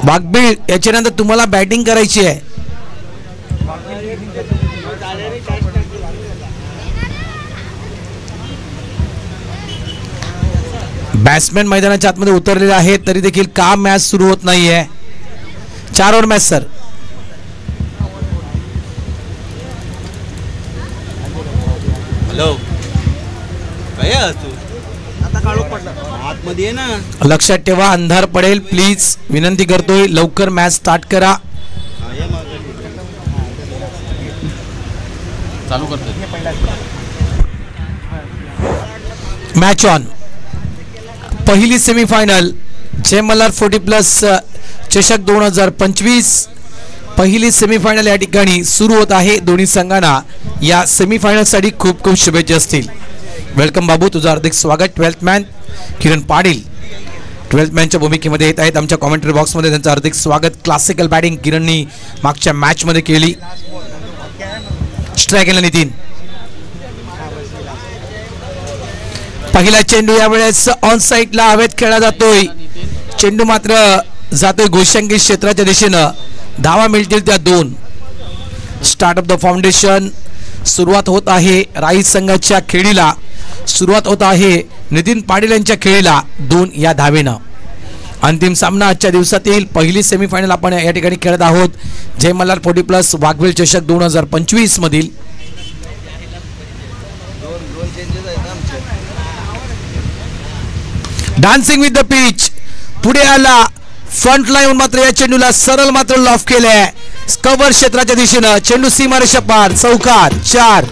वाघबीळ याच्यानंतर तुम्हाला बॅटिंग करायची आहे. बॅट्समॅन मैदानाच्या आतमध्ये उतरलेले आहेत तरी देखील का मॅच सुरू होत नाहीये. 4 ओव्हर मॅच सर. हॅलो काय तू आता काळोख पडला आतमध्ये ना. लक्षात ठेवा अंधार पडेल प्लीज विनंती करतोय लवकर मॅच स्टार्ट करा. चालू करतो मॅच ऑन. पहिली सेमीफायनल जय मल्हार 40+ चषक 2025. पहिली सेमीफायनल या ठिकाणी सुरू होत आहे. दोन्ही संघांना या सेमीफायनलसाठी खूप खूप शुभेच्छा असतील. वेलकम बाबू, तुझं हार्दिक स्वागत. 12th man Kiran Patil 12th मॅनच्या भूमिकेमध्ये येत आहेत आमच्या कॉमेंट्री बॉक्समध्ये. त्यांचं हार्दिक स्वागत. क्लासिकल बॅटिंग किरणनी मागच्या मॅचमध्ये केली. स्ट्राईक केला नितीन. पहिला चेंडू यावेळेस ऑन साईडला हवेत खेळला जातोय. चेंडू मात्र जातोय घोषांकित क्षेत्राच्या दिशेनं. धावा मिळतील त्या 2. स्टार्ट ऑफ द फाउंडेशन सुरुवात होत आहे. राईस संघाच्या खेळीला सुरुवात होत आहे. नितीन पाटील यांच्या खेळीला 2 या धावेनं. अंतिम सामना आजच्या दिवसातील पहिली सेमीफायनल आपण या ठिकाणी खेळत आहोत. जय मल्हार 40+ वाघबीळ चषक 2025 मधील. डान्सिंग विथ द पिच पुढे आला. फ्रंट लाईन मात्र या चेंडूला सरळ मात्र लॉफ केलंय कव्हर क्षेत्राच्या दिशेनं. चेंडू सीमारेषा पार. चौकार 4.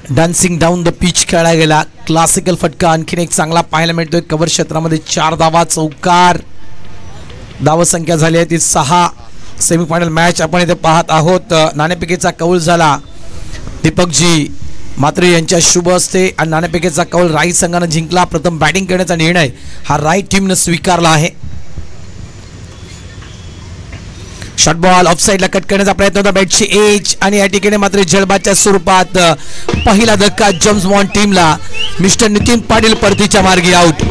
डान्सिंग डाऊन द पिच खेळला गेला. क्लासिकल फटका आणखीन एक चांगला पाहायला मिळतोय. कव्हर क्षेत्रामध्ये 4 धावा. चौकार. धावसंख्या झाली आहे ती 6. सेमीफायनल मॅच आपण इथे पाहत आहोत. नाणेफेकीचा कौल झाला दीपकजी मात्रे यांच्या शुभ असते आणि नाणेफेकीचा कौल राईस संघानं जिंकला. प्रथम बॅटिंग करण्याचा निर्णय हा राईट टीमनं स्वीकारला आहे. शॉर्ट बॉल ऑफ साईडला कट करण्याचा प्रयत्न होता. बॅटची एज आणि या ठिकाणी मात्र जलबाच्या स्वरूपात पहिला धक्का जेम्स बॉन्ड टीमला. मिस्टर नितीन पाटील परतीच्या मार्गी आउट.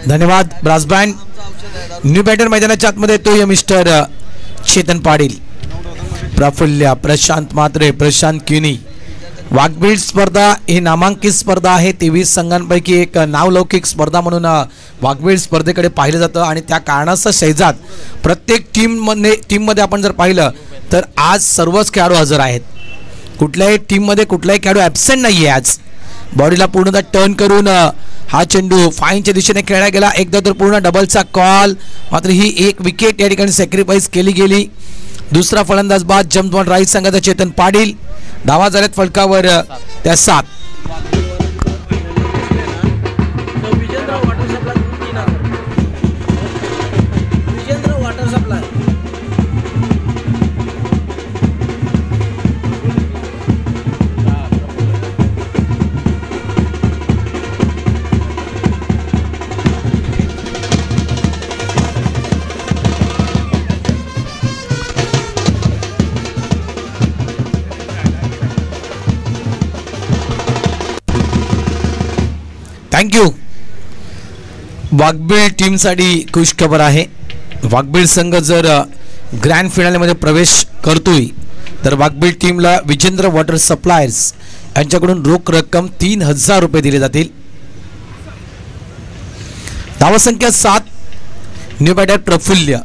धन्यवाद ब्रास बँड. न्यू बॅटर मैदानाच्या आतमध्ये येतोय मिस्टर चेतन पाटील. प्रफुल्य प्रशांत मात्रे प्रशांत किनी. वाघबीळ स्पर्धा ही नामांकित स्पर्धा आहे. 23 संघांपैकी एक नावलौकिक स्पर्धा म्हणून वाघबीळ स्पर्धेकडे पाहिलं जातं आणि त्या कारणाचं शेजात प्रत्येक टीममध्ये आपण जर पाहिलं तर आज सर्वच खेळाडू हजर आहेत. कुठल्याही टीममध्ये कुठलाही खेळाडू ॲब्सेंट नाही आहे. आज बॉडीला पूर्णतः टर्न करून हा चेंडू फाईनच्या दिशेने खेळला गेला. एकदा तर पूर्ण डबलचा कॉल. मात्र ही एक विकेट या ठिकाणी सॅक्रिफाईस केली गेली. दुसरा फलंदाज बाद जेम्स बॉन्ड राईस संघाचा चेतन पाटील. धावा झाल्यात फलकावर त्या 7. थँक्यू. वाघबीळ टीमसाठी खुश खबर आहे. वाघबीळ संघ जर ग्रँड फिनालेमध्ये प्रवेश करतोय तर वाघबीळ टीमला विजेंद्र वॉटर सप्लायर्स यांच्याकडून रोख रक्कम 3000 रुपये दिले जातील. धावसंख्या 7. न्यू बॅटर प्रफुल्य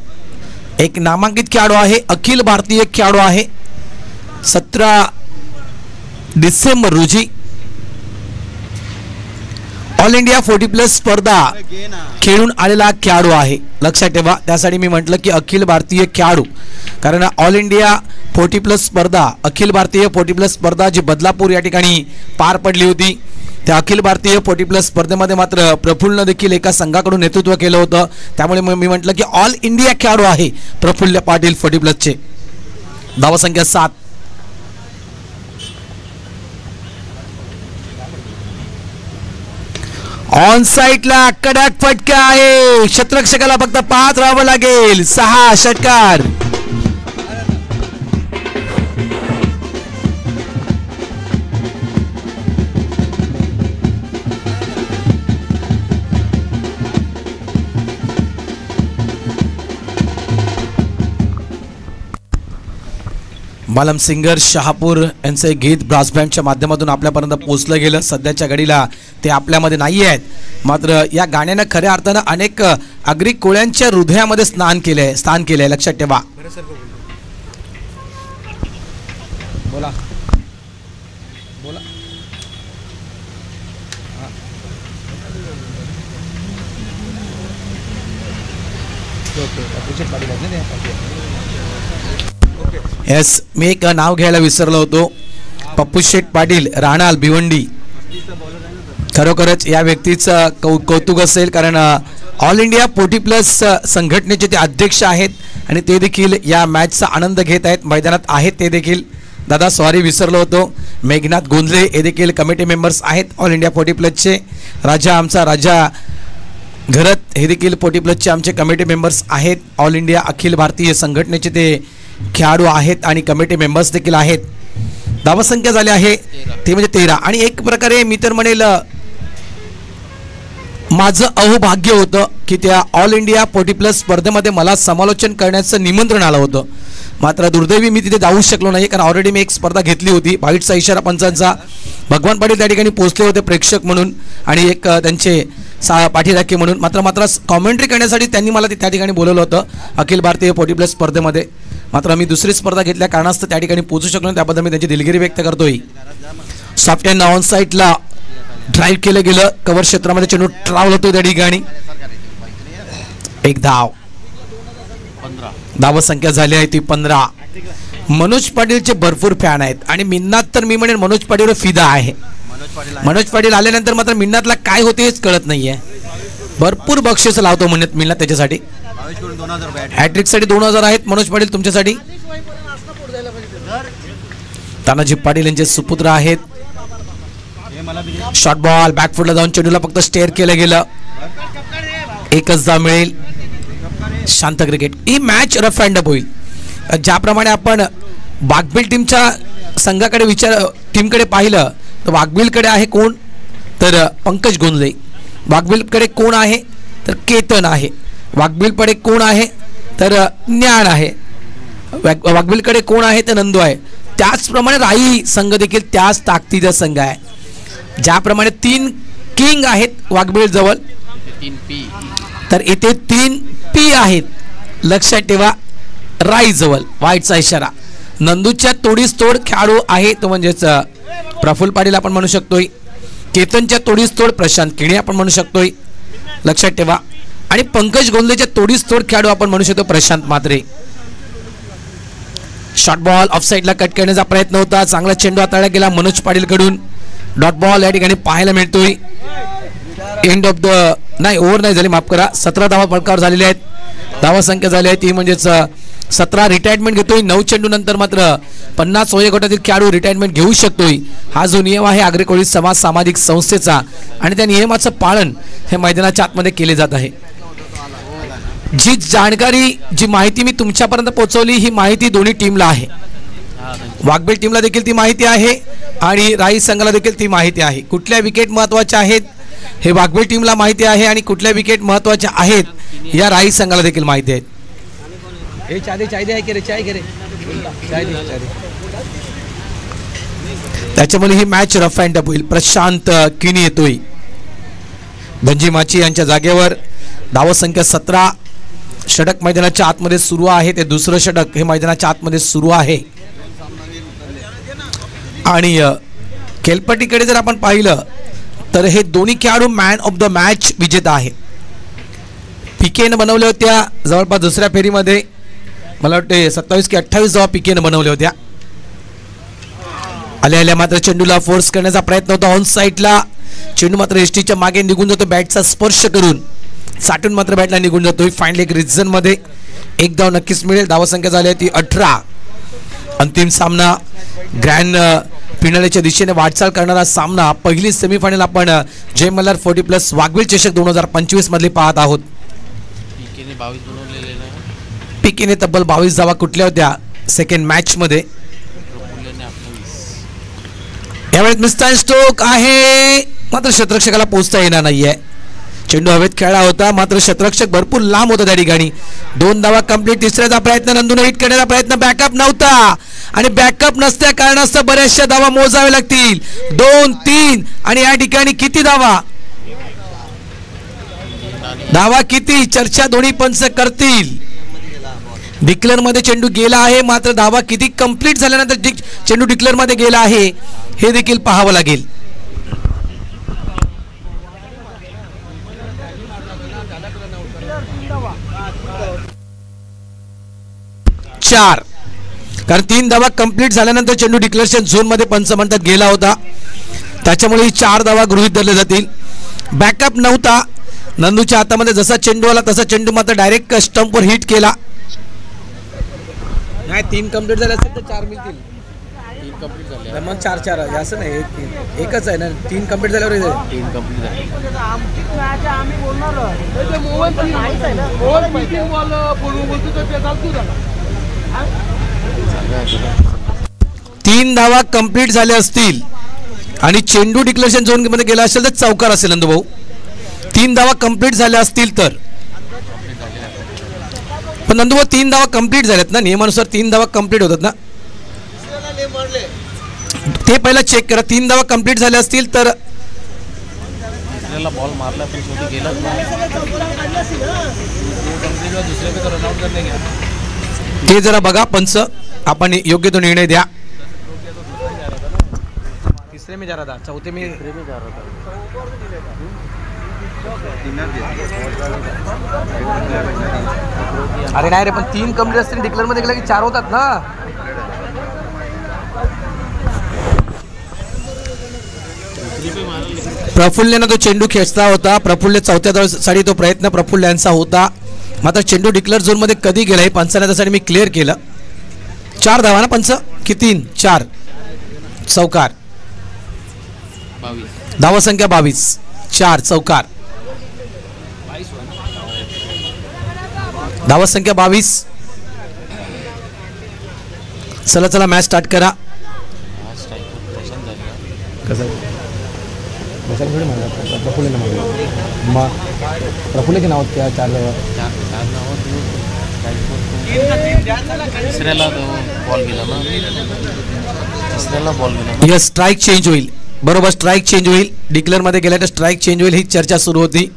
एक नामांकित खेळाडू आहे. अखिल भारतीय खेळाडू आहे. 17 डिसेंबर रोजी ऑल इंडिया 40+ स्पर्धा खेळून आलेला खेळाडू आहे, लक्षात ठेवा. त्यासाठी मी म्हटलं की अखिल भारतीय खेळाडू, कारण ऑल इंडिया 40+ स्पर्धा, अखिल भारतीय 40+ स्पर्धा जी बदलापूर या ठिकाणी पार पडली होती, त्या अखिल भारतीय 40+ स्पर्धेमध्ये मात्र प्रफुल्लनं देखील एका संघाकडून नेतृत्व केलं होतं. त्यामुळे मी म्हटलं की ऑल इंडिया खेळाडू आहे प्रफुल्ल पाटील 40+चे. धावसंख्या 7. ऑन साईडला कडक फटका आहे, क्षेत्ररक्षकाला फक्त 5 राहावं लागेल. 6 षटकार. मालम सिंगर शहापूर यांचे गीत ब्रास बँडच्या माध्यमातून आपल्यापर्यंत पोहोचलं गेलं. सध्याच्या घडीला ते आपल्यामध्ये नाही आहेत, मात्र या गाण्यानं खऱ्या अर्थानं अनेक आगरी कोळ्यांच्या हृदयामध्ये स्थान केलंय, लक्षात ठेवा. बोला बोला. येस, मी एक नाव घ्यायला विसरलो होतो. पप्पू शेठ पाटील, राहणार भिवंडी. खरोखरच या व्यक्तीचं कौतुक असेल, कारण ऑल इंडिया 40+ संघटनेचे ते अध्यक्ष आहेत आणि ते देखील या मॅचचा आनंद घेत आहेत, मैदानात आहेत ते देखील. दादा सॉरी विसरलो होतो. मेघनाथ गोंधळे हे देखील कमिटी मेंबर्स आहेत ऑल इंडिया 40+चे. राजा, आमचा राजा घरत हे देखील 40+चे आमचे कमिटी मेंबर्स आहेत. ऑल इंडिया अखिल भारतीय संघटनेचे ते खेळाडू आहेत आणि कमिटी मेंबर्स देखील आहेत. धावसंख्या झाली आहे ते म्हणजे 13. आणि एक प्रकारे मी तर म्हणेल माझं अहोभाग्य होतं की त्या ऑल इंडिया 40+ स्पर्धेमध्ये मला समालोचन करण्याचं निमंत्रण आलं होतं, मात्र दुर्दैवी मी तिथे जाऊ शकलो नाही, कारण ऑलरेडी मी एक स्पर्धा घेतली होती. बाईटचा इशारा पंचांचा. भगवान पाटील त्या ठिकाणी पोहोचले होते प्रेक्षक म्हणून आणि एक त्यांचे पाठीराखे म्हणून. मात्र कॉमेंट्री करण्यासाठी त्यांनी मला त्या ठिकाणी बोलवलं होतं अखिल भारतीय 40+ स्पर्धेमध्ये, मात्र मी दुसरी स्पर्धा घेतल्या कारणास्तव त्या ठिकाणी पोहोचू शकलो नाही. त्याबद्दल मी त्यांची दिलगिरी व्यक्त करतोय. सॉफ्ट अँड ऑन साईडला ड्राईव्ह केलं गेलं, कव्हर क्षेत्रामध्ये चेंडू ट्रॅव्हल होतो त्या ठिकाणी. एक धाव. धावसंख्या झाली आहे ती 15. मनोज पाटीलचे भरपूर फॅन आहेत आणि मिन्नात तर मी म्हणेन मनोज पाटीलवर फिदा आहे. मनोज पाटील आल्यानंतर मात्र मिन्नातला काय होते हेच कळत नाहीये. भरपूर बक्षीस लावतो म्हणत मिन्नात त्याच्यासाठी. हॅट्रिकसाठी 2000 आहेत मनोज पाटील तुमच्यासाठी. तानाजी पाटील यांचे सुपुत्र आहेत. शॉर्ट बॉल बॅकफुटला जाऊन चेंडूला फक्त स्टेअर केलं गेलं. एकच धाव मिळेल. शांत cricket. He match rough and up होईल. ज्याप्रमाणे आपण वाघबील टीमच्या संघाकडे टीमकडे पाहिलं तर वाघबीलकडे आहे कोण तर पंकज गोंधळे. वाघबीलकडे कोण आहे तर केतन आहे. वाघबीलकडे कोण आहे तर ज्ञान आहे. वाघबीलकडे कोण आहे तर नंदू आहे. त्याचप्रमाणे राई संघ देखील त्याच ताकदीचा संघ आहे. ज्याप्रमाणे 3 किंग आहेत वाघबील जवळ, तर इथे 3 पी आहेत, लक्षात ठेवा. राई जवळ वाईटचा इशारा. नंदूच्या तोडीस तोड खेळाडू आहे तो म्हणजेच प्रफुल्ल पाटील आपण म्हणू शकतोय. केतनच्या तोडीस तोड प्रशांत किणी आपण म्हणू शकतोय, लक्षात ठेवा. आणि पंकज गोंधळेच्या तोडीस तोड खेळाडू आपण म्हणू शकतो प्रशांत म्हात्रे. शॉर्ट बॉल ऑफ साईडला कट करण्याचा प्रयत्न होता. चांगला चेंडू हाताळला गेला मनोज पाटील कडून. डॉट बॉल या ठिकाणी पाहायला मिळतोय. एंड ऑफ द नाही ओव्हर नाही झाली, माफ करा. 17 धावा फलकावर झालेल्या आहेत. धावा संख्या झाली आहे ती म्हणजेच 17. रिटायरमेंट घेतोय 9 चेंडू नंतर. मात्र 50 वयोगटातील खेळाडू रिटायरमेंट घेऊ शकतोय. हा जो नियम आहे आग्रे कोळी समाज सामाजिक संस्थेचा आणि त्या नियमाचं पालन हे मैदानाच्या आतमध्ये केले जात आहे. जी जाणकारी जी माहिती मी तुमच्यापर्यंत पोहोचवली ही माहिती दोन्ही टीमला आहे. वाघबील टीमला देखील ती माहिती आहे आणि राई संघाला देखील ती माहिती आहे. कुठल्या विकेट महत्त्वाच्या आहेत हे वाघबील टीमला माहिती आहे आणि कुठल्या विकेट महत्त्वाच्या आहेत या राई संघाला देखील माहिती आहेत. त्याच्यामुळे ही मॅच रफ अँड टफ होईल. प्रशांत किनी येतोय धनजी माची यांच्या जागेवर. धावसंख्या 17. षटक मैदानाच्या आतमध्ये सुरू आहे. ते दुसरं षटक हे मैदानाच्या आतमध्ये सुरू आहे. आणि खेलपट्टीकडे जर आपण पाहिलं तर हे दोन्ही खेळाडू मॅन ऑफ द मॅच विजेता आहे. पीकेनं बनवल्या होत्या जवळपास दुसऱ्या फेरीमध्ये, मला वाटते 27 की 28 धावा पीकेनं बनवल्या होत्या. आल्या मात्र चेंडूला फोर्स करण्याचा प्रयत्न होता ऑन साईडला. चेंडू मात्र एसटीच्या मागे निघून जातो, बॅटचा स्पर्श करून साठून मात्र बॅटला निघून जातोय. फायनली एक रिझन मध्ये एक धाव नक्कीच मिळेल. धावसंख्या झाली ती 18. अंतिम सामना ग्रँड फिनालेच्या दिशेने वाटचाल करणारा सामना. पहिली सेमीफायनल आपण जय मल्हार 40+ वाघबीळ चषक 2025 मधली पाहत आहोत. पीकेने तब्बल 22 धावा कुठल्या होत्या सेकंड मॅच मध्ये. यावेळेस मिस्टर स्टोक आहे, मात्र शतरक्षकाला पोहोचता येणार नाहीये. चेंडू हवेत खेळला होता, मात्र शतरक्षक भरपूर लांब होता त्या ठिकाणी. 2 धावा कंप्लीट. तिसऱ्याचा प्रयत्न नंदून हिट करण्याचा प्रयत्न, बॅकअप नव्हता आणि बॅकअप नसत्या कारणास्तव बऱ्याचशा धावा मोजाव्या लागतील. 2, 3 आणि या ठिकाणी किती धावा किती चर्चा दोन्ही पंच करतील. डिक्लेअर मध्ये चेंडू गेला आहे, मात्र धावा किती कंप्लीट झाल्यानंतर चेंडू डिक्लेअर मध्ये गेला आहे हे देखील पाहावं लागेल. 4, कारण 3 धावा कंप्लीट झाल्यानंतर चेंडू डिक्लेरेशन झोन मध्ये पंच म्हणतात गेला होता, त्याच्यामुळे ही 4 धावा गृहीत धरल्या जातील. बॅकअप नव्हता. नंदूच्या हातामध्ये जसा चेंडू आला तसा चेंडू मात्र डायरेक्ट स्टंपवर हिट केला. नाही 3 कंप्लीट झाले असतील तर 4 मिळतील. 3 कंप्लीट झाले मग 4 असं नाही, एकच आहे ना. 3 कंप्लीट झाल्यावर 3 कंप्लीट झाले. 3 धावा कंप्लीट झाल्या असतील आणि चेंडू डिक्लेरेशन झोन मध्ये गेला असेल तर चौकार असेल नंदूभाऊ. 3 धावा कंप्लीट झाल्या असतील तर, पण नंदूभाऊ 3 धावा कंप्लीट झाल्यात ना, नियमानुसार 3 धावा कंप्लीट होतात ना, ते पहिला चेक करा. 3 धावा कंप्लीट झाल्या असतील तर बॉल मारला गेला, ते जरा बघा पंच, आपण योग्य तो निर्णय द्या. तिसरे में जा रहा था, चौथे में जा रहा था. अरे नाही रे, पण 3 कंप्लीट असतील डिक्लेअर मध्ये गेला की 4 होतात ना. प्रफुल्लने तो चेंडू खेचला होता. प्रफुल्ल चौथ्या धावेसाठी तो प्रयत्न प्रफुल्ल यांचा होता, मात्र चेंडू डिक्लेअर झोन मध्ये कधी गेला हे पंचाने त्यासाठी मी क्लिअर केलं. 4 धावा ना पंच की 3? 4 चौकार. धावा संख्या 22. 4 चौकार. धावा संख्या 22. चला चला मॅच स्टार्ट करा. प्रफुल्ल के नाव क्या 4 धावा? तिसऱ्याला बॉल गेला ना, तिसऱ्याला बॉल गेला. यस, स्ट्राईक चेंज होईल. बरोबर, स्ट्राईक चेंज होईल. डिक्लेअर मध्ये गेल्या तर स्ट्राईक चेंज होईल ही चर्चा सुरू होती.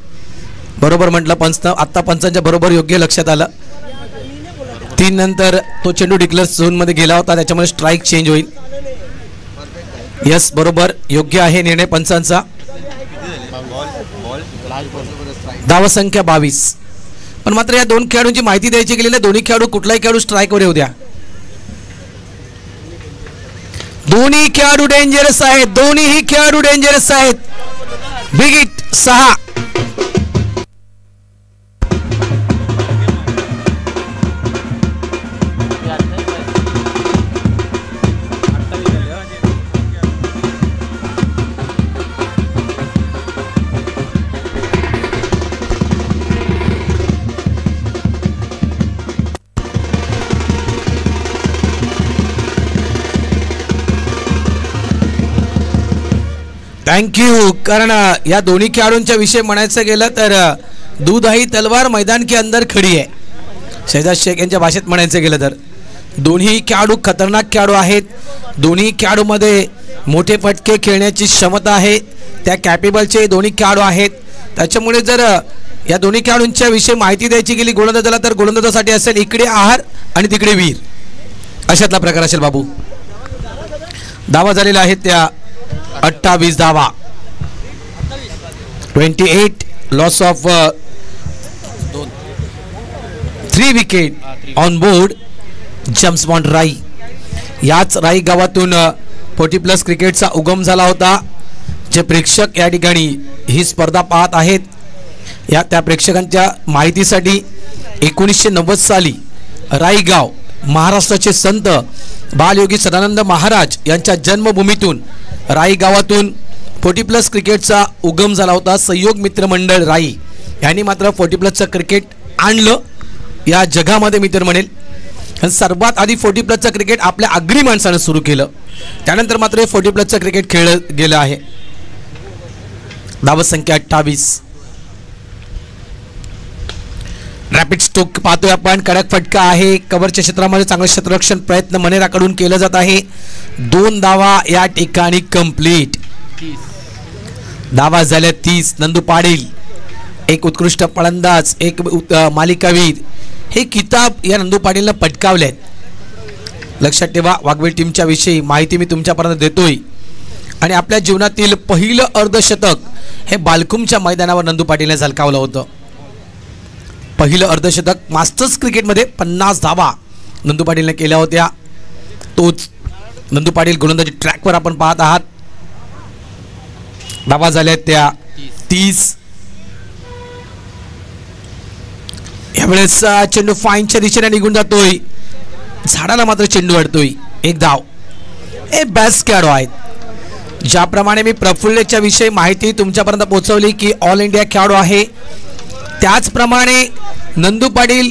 बरोबर म्हटलं पंच. आता पंचांच्या बरोबर योग्य लक्षात आलं. 3 नंतर तो चेंडू डिक्लेअर झोन मध्ये गेला होता, त्याच्यामुळे स्ट्राईक चेंज होईल. यस, बरोबर, योग्य आहे निर्णय पंचांचा. धावा संख्या 22. पण मात्र या 2 खेळाडूंची माहिती द्यायची गेली नाही. दोन्ही खेळाडू, कुठलाही खेळाडू स्ट्राईकवर येऊ द्या. दोन्ही खेळाडू डेंजरस आहेत. दोन्हीही खेळाडू डेंजरस आहेत. Big hit 6. थँक्यू. कारण या दोन्ही खेळाडूंच्या विषयी म्हणायचं गेलं तर दूध आई तलवार मैदान के अंदर खडी आहे, शहजाद शेख यांच्या भाषेत म्हणायचं गेलं तर. दोन्ही खेळाडू खतरनाक खेळाडू आहेत. दोन्ही खेळाडूमध्ये मोठे फटके खेळण्याची क्षमता आहे, त्या कॅपेबलचे दोन्ही खेळाडू आहेत. त्याच्यामुळे जर या दोन्ही खेळाडूंच्या विषयी माहिती द्यायची गेली गोलंदाजाला तर गोलंदाजासाठी असेल इकडे आहार आणि तिकडे वीर, अशातला प्रकार असेल. बाबू, धावा झालेल्या आहेत त्या 28 धावा. 28 loss of 3 wicket on board James bond राई. याच राई गावातून 40+ क्रिकेटचा उगम झाला होता. जे प्रेक्षक या ठिकाणी ही स्पर्धा पाहत आहेत या त्या प्रेक्षकांच्या माहितीसाठी 1990 साली राईगाव महाराष्ट्राचे संत बालयोगी सदानंद महाराज यांच्या जन्मभूमीतून राई गावातून 40+ क्रिकेटचा उगम झाला होता. सहयोग मित्र मंडळ राई यांनी मात्र 40+चं क्रिकेट आणलं या जगामध्ये मी तर म्हणेल. सर्वात आधी 40+चं क्रिकेट आपल्या आगरी माणसानं सुरू केलं. त्यानंतर मात्र 40+चं क्रिकेट खेळलं गेलं आहे. धावसंख्या 28. रॅपिड स्ट्रोक पाहतोय आपण. कडक फटका आहे. कव्हरच्या क्षेत्रामध्ये चांगलं क्षेत्ररक्षण प्रयत्न मनेराकडून केलं जात आहे. 2 धावा या ठिकाणी कंप्लीट. धावा झाल्या 30. नंदू पाटील एक उत्कृष्ट फलंदाज, एक मालिकावीर, हे किताब या नंदू पाटीलनं पटकावलेत. लक्षात ठेवा, वाघबीळ टीमच्या विषयी माहिती मी तुमच्यापर्यंत देतोय. आणि आपल्या जीवनातील पहिलं अर्धशतक हे बालकुमच्या मैदानावर नंदू पाटीलने झलकावलं होतं. पहिलं अर्धशतक मास्टर्स क्रिकेटमध्ये 50 धावा नंदू पाटीलने केल्या होत्या. तोच नंदू पाटील गोलंदाजी ट्रॅकवर आपण पाहत आहात. धावा झाल्या त्या 30. यावेळेस चेंडू फाईनच्या दिशेने निघून जातोय. झाडाला मात्र चेंडू अडतोय. 1 धाव. हे बेस्ट खेळाडू आहेत. ज्याप्रमाणे मी प्रफुल्लच्या विषयी माहिती तुमच्यापर्यंत पोहोचवली की ऑल इंडिया खेळाडू आहे, त्याचप्रमाणे नंदू पाटील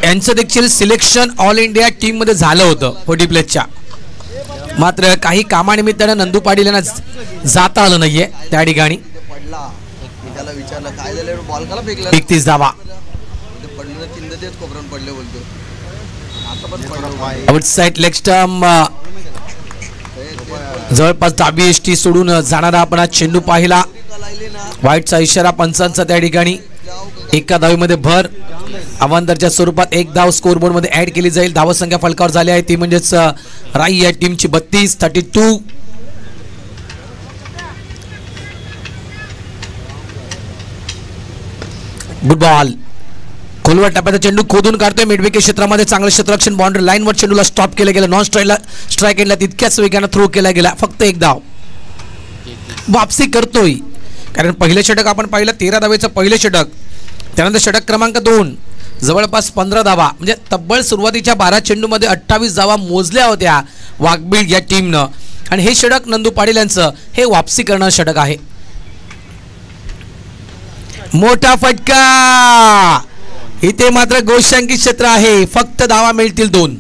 यांचं देखील सिलेक्शन ऑल इंडिया टीम मध्ये झालं होतं 40+च्या. मात्र काही कामानिमित्तानं नंदू पाटील यांना जाता आलं नाहीये त्या ठिकाणी. 31 धावा. आउटसाइड लेग स्टंप जवळपास डावी एसटी सोडून जाणारा आपण हा चेंडू पाहिला. वाईटचा इशारा पंचांचा त्या ठिकाणी. एका धावीमध्ये भर. अवांतरच्या स्वरूपात 1 धाव स्कोरबोर्ड मध्ये ऍड केली जाईल. धावसंख्या फलकावर झाली आहे ती म्हणजेच राई या टीमची 32. Good ball. खोलवर टप्प्याचा चेंडू खोदून काढतोय. मिडविकेट क्षेत्रामध्ये चांगलं क्षेत्ररक्षण. बाउंड्री लाईनवर चेंडूला स्टॉप केलं गेलं. नॉन स्ट्राईक एंडला तितक्याच वेगानं थ्रो केला गेला. फक्त 1 धाव. वापसी करतोय कारण पहिलं षटक आपण पाहिलं 13 धावेचं पहिलं षटक. त्यानंतर षटक क्रमांक 2 जवळपास 15 धावा, म्हणजे तब्बल सुरुवातीच्या 12 चेंडूमध्ये 28 धावा मोजल्या होत्या वाघबीळ या टीमनं. आणि हे षटक नंदू पाटील यांचं हे वापसी करणारं षटक आहे. मोठा फटका. इथे मात्र गोष्टांकित क्षेत्र आहे. फक्त धावा मिळतील 2.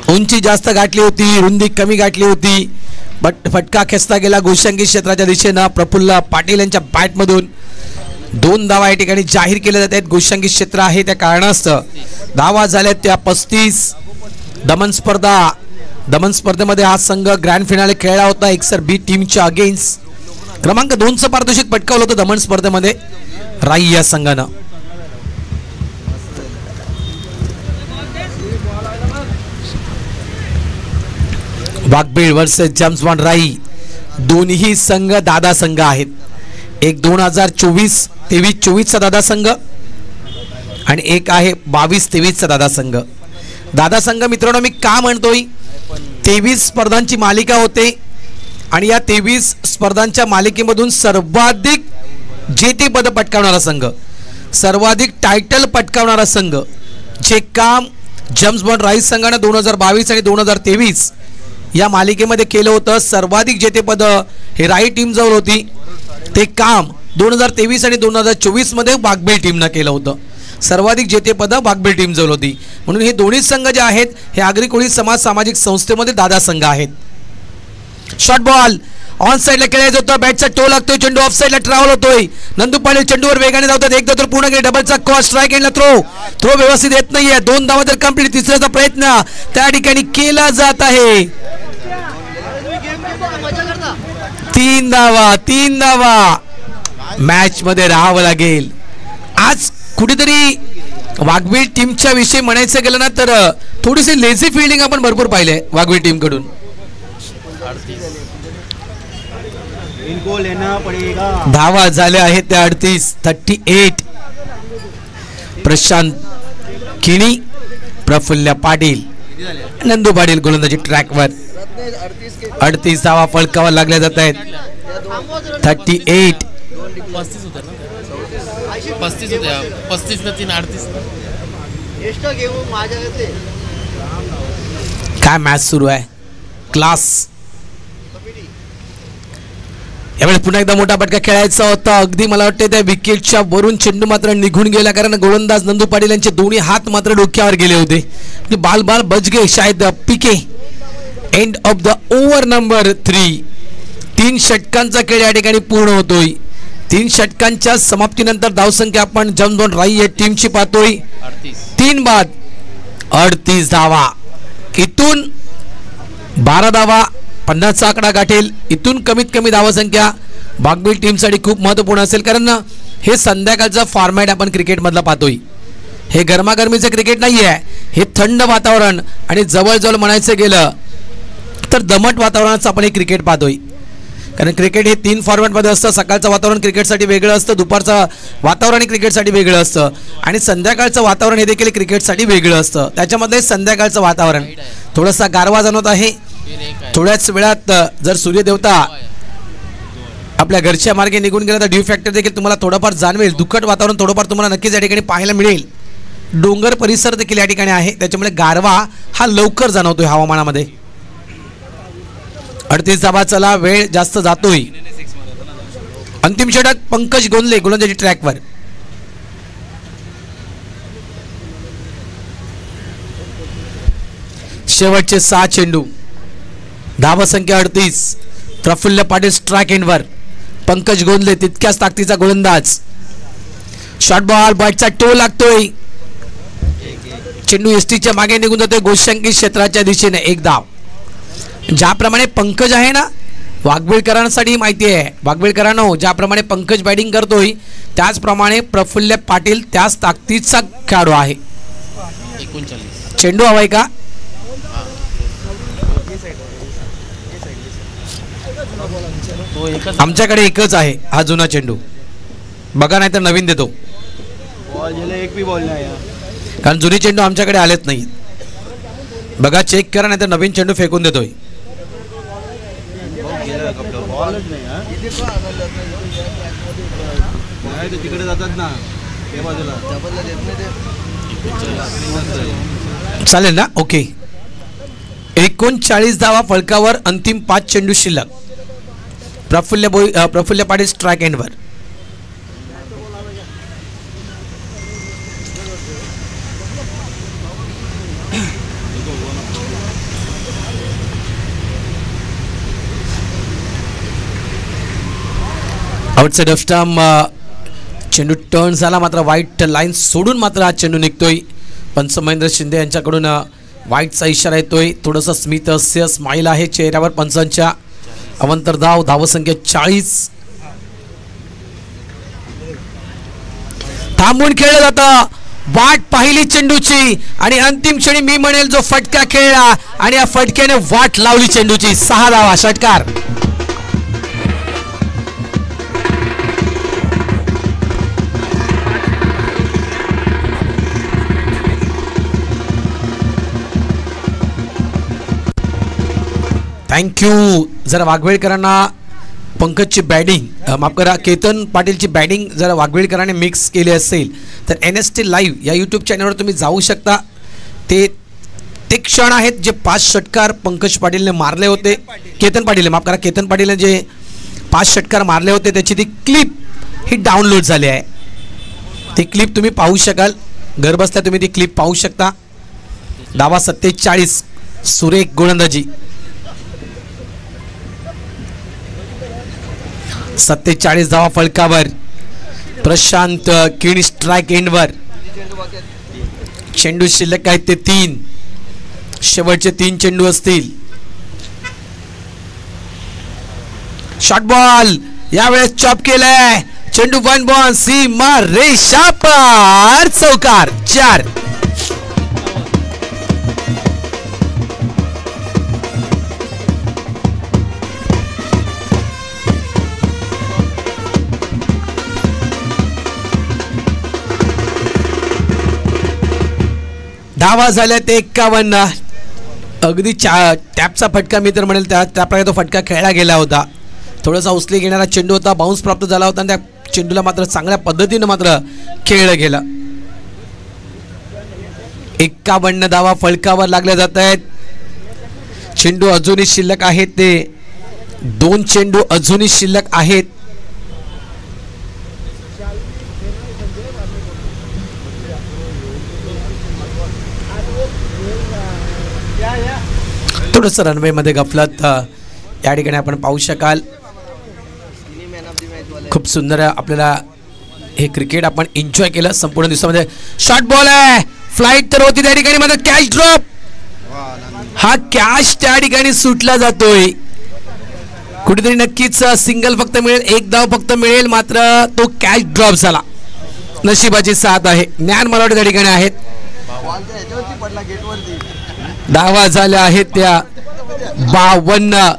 उंची जास्त गाठली होती, रुंदी कमी गाठली होती, बट फटका खेचता गेला गोष्टांकित क्षेत्राच्या दिशेनं. प्रफुल्ल पाटील यांच्या बॅटमधून 2 धावा या ठिकाणी जाहीर केल्या जात आहेत. गोष्टांकित क्षेत्र आहे त्या कारणास्तव धावा झाल्या त्या 35. दमन स्पर्धेमध्ये हा संघ ग्रँड फिनाले खेळला होता एक्सर बी टीमच्या अगेन्स्ट. क्रमांक 2चं पारितोषिक पटकावलं होतं दमन स्पर्धेमध्ये राई या संघानं. वाघबीळ वर्सेस जेम्स बॉन्ड राई. दोन्ही संघ दादा संघ आहेत. एक 2024-23-24चा दादा संघ आणि एक आहे 22-23चा दादा संघ. दादा संघ मित्रांनो मी का म्हणतोय, 23 स्पर्धांची मालिका होते आणि या 23 स्पर्धांच्या मालिकेमधून सर्वाधिक जेतेपद पटकावणारा संघ, सर्वाधिक टायटल पटकावणारा संघ, जे काम जेम्स बॉन्ड राई संघाने 2022 आणि 2023 या मालिकेमध्ये केलं होतं. सर्वाधिक जेतेपद हे राई टीम जवळ होती. ते काम 2023 आणि 2024 मध्ये वाघबीळ टीमनं केलं होतं. सर्वाधिक जेतेपद वाघबीळ टीम जवळ होती. म्हणून हे दोन्ही संघ जे आहेत हे आगरी कोळी समाज सामाजिक संस्थेमध्ये दादा संघ आहेत. शॉर्ट बॉल ऑन साइडला खेळायचं होतं. बॅटचा टो लागतोय. चेंडू ऑफ साइडला ट्रॅव्हल होतोय. नंदू पाटील चेंडूवर वेगाने धावतात. एकदा तर पूर्ण गेले. डबलचा क्रॉस स्ट्राईक एंडला थ्रो व्यवस्थित येत नाहीये. 2 धावा तर कंप्लीट. तिसऱ्याचा प्रयत्न त्या ठिकाणी केला जात आहे. 3 धावा मॅच मध्ये राहावं लागेल. आज कुठेतरी वाघबीळ टीमच्या विषयी म्हणायचं गेलं ना तर थोडीशी लेझी फिल्डिंग आपण भरपूर पाहिले वाघबीळ टीम कडून. इनको लेना पडेगा. धावा झाले आहेत त्या 38. प्रशांत किणी, प्रफुल्ल पाटील, नंदू पाटील गोलंदाजी ट्रॅकवर. 38 धावा फलकावर लागल्या जात आहेत. 38. 35 होते ना, 35 होते. 35 ना 3 38. काय मॅच सुरू आहे, क्लास. यावेळेस पुन्हा एकदा मोठा फटका खेळायचा होता. अगदी मला वाटतं त्या विकेटच्या वरून चेंडू मात्र निघून गेला, कारण गोलंदाज नंदू पाटील यांचे दोन्ही हात मात्र डोक्यावर गेले होते. बाल बाल बच गए शायद PK. End of the over number 3. 3 षटकांचा खेळ या ठिकाणी पूर्ण होतोय. 3 षटकांच्या समाप्तीनंतर धावसंख्या आपण जमजोन राई या टीमची पाहतोय. 3 बाद 38 धावा. इथून 12 धावा 50चा आकडा गाठेल. इथून कमीत कमी धावसंख्या वाघबीळ टीमसाठी खूप महत्त्वपूर्ण असेल, कारण हे संध्याकाळचा फॉर्मॅट आपण क्रिकेटमधला पाहतोय. हे गरमागरमीचं क्रिकेट नाही आहे, हे थंड वातावरण आणि जवळजवळ म्हणायचं गेलं तर दमट वातावरणाचं आपण हे क्रिकेट पाहतोय. कारण क्रिकेट हे 3 फॉर्मॅटमध्ये असतं. सकाळचं वातावरण क्रिकेटसाठी वेगळं असतं, दुपारचं वातावरण क्रिकेटसाठी वेगळं असतं, आणि संध्याकाळचं वातावरण हे देखील क्रिकेटसाठी वेगळं असतं. त्याच्यामध्ये संध्याकाळचं वातावरण थोडासा गारवा जाणवत आहे. थोड्याच वेळात जर सूर्यदेवता आपल्या घरच्या मार्गे निघून गेला तर ड्यू फॅक्टर देखील तुम्हाला थोडंफार जाणवेल. दुःखद वातावरण थोडंफार तुम्हाला नक्कीच या ठिकाणी पाहायला मिळेल. डोंगर परिसर देखील या ठिकाणी आहे, त्याच्यामुळे गारवा हा लवकर जाणवतोय हवामानामध्ये. 38 धावा. चला, वेळ जास्त जातोय. अंतिम षटक पंकज गोंदले गोलंदाजी ट्रॅकवर. शेवटचे 6 चेंडू. धावा संख्या 38. प्रफुल्ल पाटील स्ट्राइक एंडवर. पंकज गोंदले तितक्याच ताकदीचा गोलंदाज. शॉर्ट बॉल, बॅटचा टो लागतोय. चेंडू एसटीच्या मागे निघून जातोय गोष्यांकी क्षेत्राच्या दिशेने. 1 धाव. ज्याप्रमाणे पंकज आहे ना, वाघबीळकरांसाठी माहिती आहे, वाघबीळकरांनो, ज्याप्रमाणे पंकज बॅटिंग करतोय त्याचप्रमाणे प्रफुल्ल पाटील त्याच ताकदीचा खेळाडू आहे. 39. चेंडू हवाय का? आमच्याकडे एकच आहे, हा जुना चेंडू. बघा, नाही तर नवीन देतो. कारण जुनी चेंडू आमच्याकडे आलेच नाही. बघा, चेक करा, नाही तर नवीन चेंडू फेकून देतोय. चालेल ना? ओके. 39 धावा फलकावर. अंतिम 5 चेंडू शिल्लक. प्रफुल्ल पाटील स्ट्राइक एंडवर. Outside off stump. चेंडू टर्न झाला, मात्र वाईट लाईन सोडून मात्र हा चेंडू निघतोय. पंच महेंद्र शिंदे यांच्याकडून वाईटचा इशारा येतोय. थोडंसं स्मित हास्य स्माईल आहे चेहऱ्यावर पंचांच्या. अवंतर धाव. धावसंख्या 40. थांबून खेळलं जातं. वाट पाहिली चेंडूची आणि अंतिम क्षणी मी म्हणेल जो फटका खेळला आणि या फटक्याने वाट लावली चेंडूची. 6 धावा. षटकार. थँक्यू. जरा वाघवेळकरांना पंकजची बॅटिंग, माफ करा, केतन पाटीलची बॅटिंग जरा वाघवेळकरांनी मिक्स केली असेल तर NST लाईव्ह या यूट्यूब चॅनलवर तुम्ही जाऊ शकता. ते क्षण आहेत जे 5 षटकार पंकज पाटीलने मारले होते. केतन पाटीलने जे 5 षटकार मारले होते त्याची ती क्लिप ही डाउनलोड झाली आहे. ती क्लिप तुम्ही पाहू शकाल. घरबसल्या तुम्ही ती क्लिप पाहू शकता. धावा 47. सुरेख गोलंदाजी. 47 धावा फलकावर. प्रशांत किणी स्ट्राइक एंडवर. चेंडू शिल्लक आहेत ते 3. शेवटचे 3 चेंडू असतील. शॉर्ट बॉल यावेळेस चॉप केलाय. चेंडू 1 बॉल सीमा रेषा पार. चौकार. 4. धावा झाल्या ते 51. अगदी टॅपचा फटका मी तर म्हणेल त्याप्रकारे तो फटका खेळला गेला होता. थोडासा उचली घेणारा चेंडू होता, बाउन्स प्राप्त झाला होता आणि त्या चेंडूला मात्र चांगल्या पद्धतीनं मात्र खेळलं गेलं. 51 धावा फलकावर लागल्या जात आहेत. चेंडू अजूनही शिल्लक आहेत, ते 2 चेंडू अजूनही शिल्लक आहेत. थोडंसं रनवे मध्ये गफलत या ठिकाणी आपण पाहू शकाल. खूप सुंदर आपल्याला हे क्रिकेट आपण एन्जॉय केलं संपूर्ण दिवसामध्ये. शॉर्ट बॉल आहे, फ्लाईट तर होती त्या ठिकाणी, मात्र कॅच ड्रॉप. हा कॅच त्या ठिकाणी सुटला जातोय. कुठेतरी नक्कीच सिंगल फक्त मिळेल, 1 धाव फक्त मिळेल, मात्र तो कॅच ड्रॉप झाला. नशिबाची साथ आहे. ज्ञान मराठी त्या ठिकाणी आहेत. धावा झाल्या आहेत त्या 52.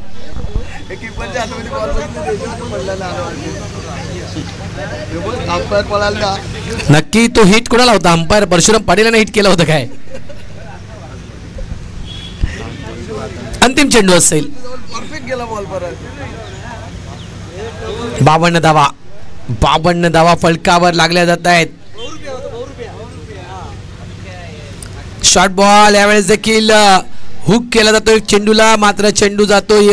नक्की तो हिट कोणाला होता? अंपायर परशुराम पाटीलने हिट केला होता काय? अंतिम चेंडू असेल. 52 धावा फलकावर लागल्या जात आहेत. शॉर्ट बॉल यावेळेस देखील हुक केला जातोय चेंडूला, मात्र चेंडू जातोय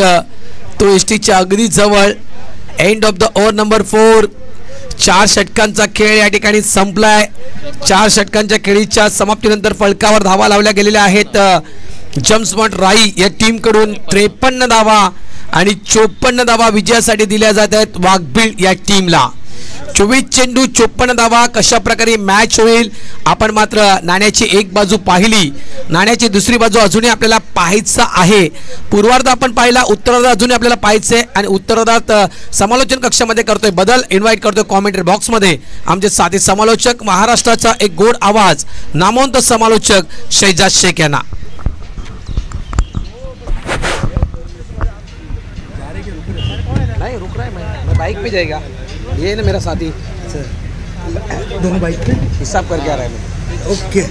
तो एसटीच्या अगदी जवळ. And of the over number 4. 4 षटकांचा खेळ या ठिकाणी संपलाय. 4 षटकांच्या खेळीच्या समाप्तीनंतर फलकावर धावा लावल्या गेलेल्या आहेत. जम्समॉट राई या टीम कडून 53 धावा आणि 54 धावा विजयासाठी दिल्या जात आहेत वाघबीळ या टीमला. 24 चेंडू 54 धावा. कशा प्रकारे मॅच होईल आपण मात्र नाण्याची एक बाजू पाहिली, नाण्याची दुसरी बाजू अजूनही आपल्याला पाहायचं आहे. पूर्वार्ध आपण पाहिला, उत्तरार्ध अजूनही आपल्याला पाहायचं आहे. आणि उत्तरार्धात समालोचन कक्षामध्ये करतोय बदल, इन्व्हाइट करतोय कॉमेंट्री बॉक्समध्ये आमचे साथी समालोचक, महाराष्ट्राचा एक गोड आवाज, नामवंत समालोचक शैजाद शेख यांना. नहीं रुक रहा है, मैं बाइक पे जाएगा. ये ना मेरा साथी दोनों बाइक पे हिसाब करके आ रहा है. मैं ओके.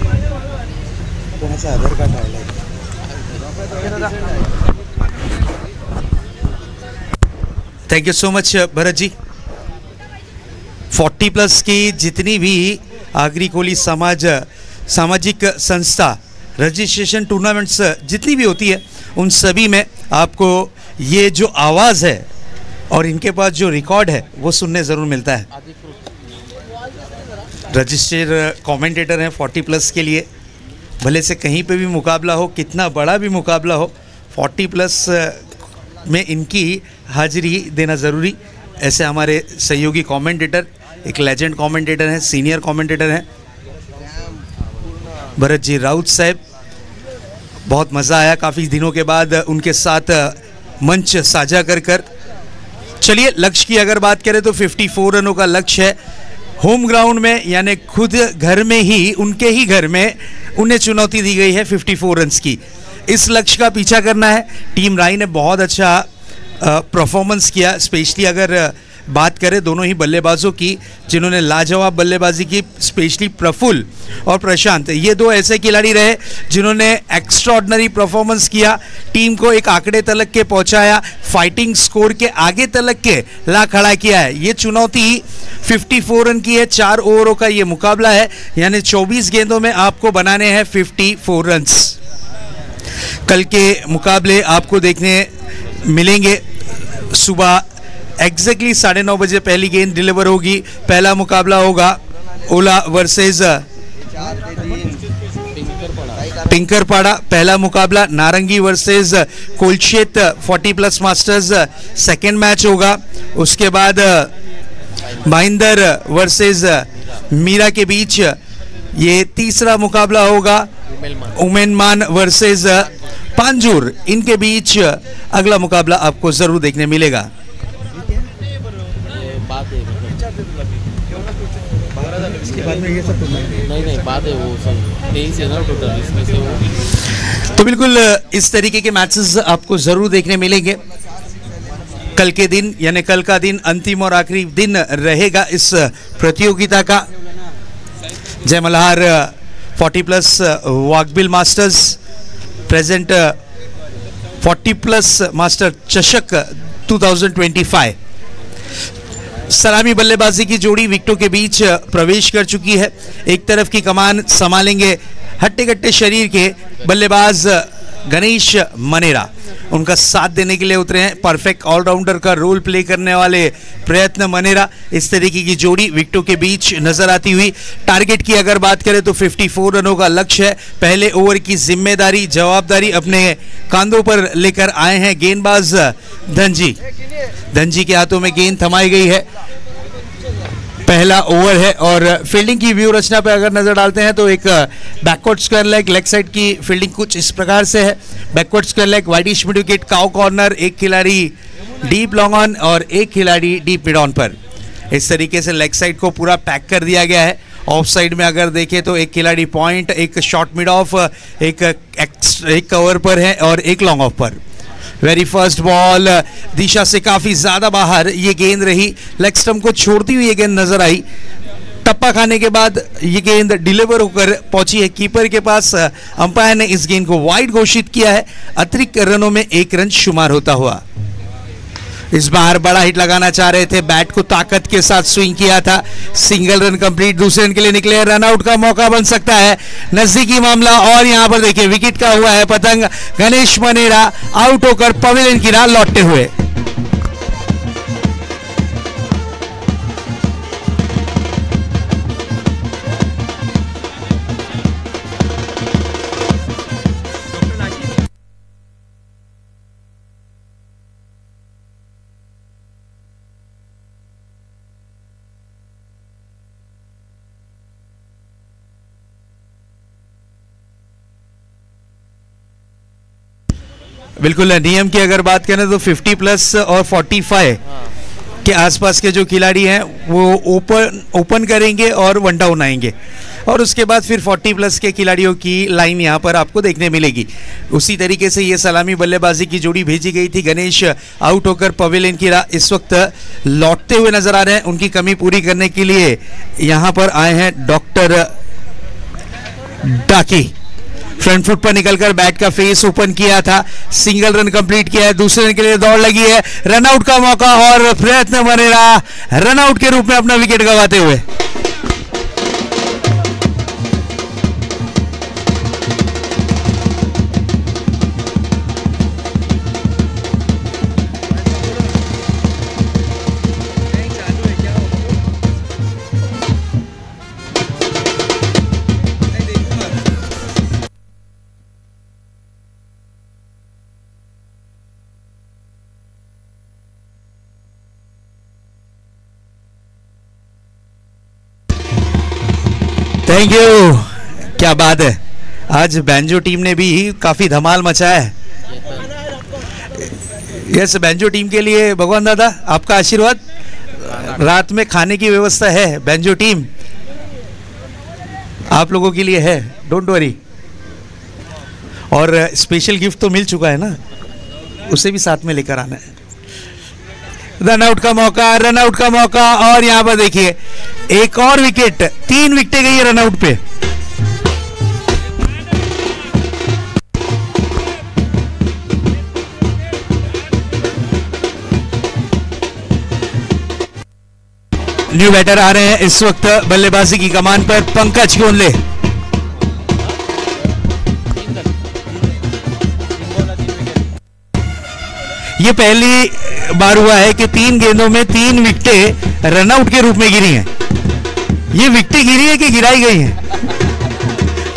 कोणाचा आधार कार्ड राहिला? Thank you so much Bharat ji. 40+ की जितनी भी आगरी कोली सामाजिक संस्था रजिस्ट्रेशन टूर्नामेंट्स जितनी भी होती है, उन सभी में आपको ये जो आवाज़ है और इनके पास जो रिकॉर्ड है वो सुनने ज़रूर मिलता है. रजिस्टर्ड कमेंटेटर हैं 40+ के लिए. भले से कहीं पे भी मुकाबला हो, कितना बड़ा भी मुकाबला हो, 40+ में इनकी हाजिरी देना ज़रूरी. ऐसे हमारे सहयोगी कमेंटेटर, एक लेजेंड कमेंटेटर हैं, सीनियर कमेंटेटर हैं भरत जी राउत साहब. बहुत मज़ा आया काफ़ी दिनों के बाद उनके साथ मंच साझा कर. चलिए, लक्ष्य की अगर बात करें तो 54 रनों का लक्ष्य है. होम ग्राउंड में यानी खुद घर में ही, उनके ही घर में उन्हें चुनौती दी गई है 54 रन्स की. इस लक्ष्य का पीछा करना है. टीम राई ने बहुत अच्छा परफॉर्मेंस किया. स्पेशली अगर बात करें दोनों ही बल्लेबाजों की जिन्होंने लाजवाब बल्लेबाजी की, स्पेशली प्रफुल्ल और प्रशांत, ये 2 ऐसे खिलाड़ी रहे जिन्होंने एक्स्ट्राऑर्डिनरी परफॉर्मेंस किया, टीम को एक आंकड़े तलक के पहुंचाया, फाइटिंग स्कोर के आगे तलक के ला खड़ा किया है. ये चुनौती 54 रन की है. 4 ओवरों का ये मुकाबला है, यानी 24 गेंदों में आपको बनाने हैं 54 रन्स. कल के मुकाबले आपको देखने मिलेंगे. सुबह एग्जैक्टली 9:30 बजे पहली गेंद डिलीवर होगी. पहला मुकाबला होगा ओला वर्सेस पिंकरपाड़ा. पहला मुकाबला नारंगी versus Kolshet 40+ masters second match होगा. उसके बाद महिंदर वर्सेस मीरा के बीच ये तीसरा मुकाबला होगा. उमेनमान वर्सेस पांजूर, इनके बीच अगला मुकाबला आपको जरूर देखने मिलेगा. नहीं बात है वो सब 23 है ना टोटल, इसमें से वो. तो बिल्कुल इस तरीके के मैचेस आपको ज़रूर देखने मिलेंगे. कल के दिन यानी कल का दिन अंतिम और आखिरी दिन रहेगा इस प्रतियोगिता का. जय मल्हार 40+ वाकबिल मास्टर्स प्रेजेंट 40+ मास्टर चषक 2025। सलामी बल्लेबाजी की जोड़ी विकेटों के बीच प्रवेश कर चुकी है। एक तरफ की कमान संभालेंगे हट्टे कट्टे शरीर के बल्लेबाज गणेश मनेरा, उनका साथ देने के लिए उतरे हैं परफेक्ट ऑलराउंडर का रोल प्ले करने वाले प्रयत्न मनेरा। इस तरीके की जोड़ी विकेटों के बीच नजर आती हुई। टारगेट की अगर बात करें तो 54 रनों का लक्ष्य है। पहले ओवर की जिम्मेदारी जवाबदारी अपने कांधों पर लेकर आए हैं गेंदबाज धनजी के हाथों में गेंद थमाई गई है। पहला ओवर है और फील्डिंग की व्यू रचना पे अगर नजर डालते हैं तो एक backward square leg leg side की फील्डिंग कुछ इस प्रकार से है। Backward square leg widish mid wicket cow corner, एक खिलाड़ी डीप लॉन्ग ऑन और एक खिलाड़ी डीप मिड ऑन पर। इस तरीके से लेग साइड को पूरा पैक कर दिया गया है। ऑफ साइड में अगर देखें तो एक खिलाड़ी पॉइंट, एक शॉर्ट मिड ऑफ, एक कवर पर है और एक लॉन्ग ऑफ पर। वेरी फर्स्ट बॉल दिशा से काफी ज्यादा बाहर ये गेंद रही, लेग स्टंप को छोड़ती हुई ये गेंद नजर आई। टप्पा खाने के बाद ये गेंद डिलीवर होकर पहुंची है कीपर के पास। अंपायर ने इस गेंद को वाइड घोषित किया है। अतिरिक्त रनों में 1 रन शुमार होता हुआ। इस बार बड़ा हिट लगाना चाह रहे थे, बैट को ताकत के साथ स्विंग किया था। सिंगल रन कंप्लीट, दूसरे रन के लिए निकले। रन आउट का मौका बन सकता है, नजदीकी मामला। और यहां पर देखिए विकेट का हुआ है पतंग। गणेश मनेरा आउट होकर पवेलियन की राह लौटते हुए। बिल्कुल, नियम की अगर बात करें तो 50+ और 45 के आसपास के जो खिलाड़ी हैं वो ओपन करेंगे और 1 डाउन आएंगे और उसके बाद फिर 40+ के खिलाड़ियों की लाइन यहाँ पर आपको देखने मिलेगी। उसी तरीके से ये सलामी बल्लेबाजी की जोड़ी भेजी गई थी। गणेश आउट होकर पवेलियन की राह इस वक्त लौटते हुए नजर आ रहे हैं। उनकी कमी पूरी करने के लिए यहाँ पर आए हैं डॉक्टर डाकी। फ्रंट फुट पर निकलकर बैट का फेस ओपन किया था, सिंगल रन कंप्लीट किया है। दूसरे रन के लिए दौड़ लगी है, रन आउट का मौका और प्रयत्न मनेरा रन आउट के रूप में अपना विकेट गंवाते हुए। थैंक यू, क्या बात है। आज बैंजो टीम ने भी काफी धमाल मचाया है। यस, बैंजो टीम के लिए भगवान दादा आपका आशीर्वाद। रात में खाने की व्यवस्था है, बैंजो टीम आप लोगों के लिए है, डोंट वरी। और स्पेशल गिफ्ट तो मिल चुका है ना, उसे भी साथ में लेकर आना है। रन आउट का मौका, रन आउट का मौका और यहां पर देखिए एक और विकेट, 3 विकेटें गई है रन आउट पे। न्यू बैटर आ रहे हैं इस वक्त बल्लेबाजी की कमान पर, पंकज गोंदले। ये पहली बार हुआ है कि 3 गेंदों में 3 विकेटें रनआउट के रूप में गिरी हैं। ये विकेटें गिरी है कि गिराई गई हैं?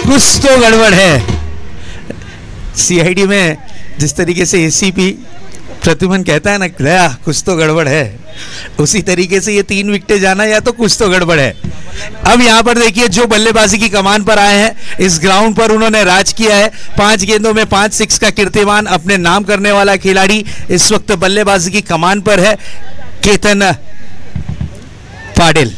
कुछ तो गड़बड़ है। सीआईडी में जिस तरीके से एसीपी प्रद्युमन कहता है ना, गया कुछ तो गड़बड़ है, उसी तरीके से ये 3 विकेटें जाना या तो कुछ तो गड़बड़ है। अब यहां पर देखिए जो बल्लेबाजी की कमान पर आए हैं, इस ग्राउंड पर उन्होंने राज किया है। 5 गेंदों में 5 6 का कीर्तिमान अपने नाम करने वाला खिलाड़ी इस वक्त बल्लेबाजी की कमान पर है, केतन पाटिल।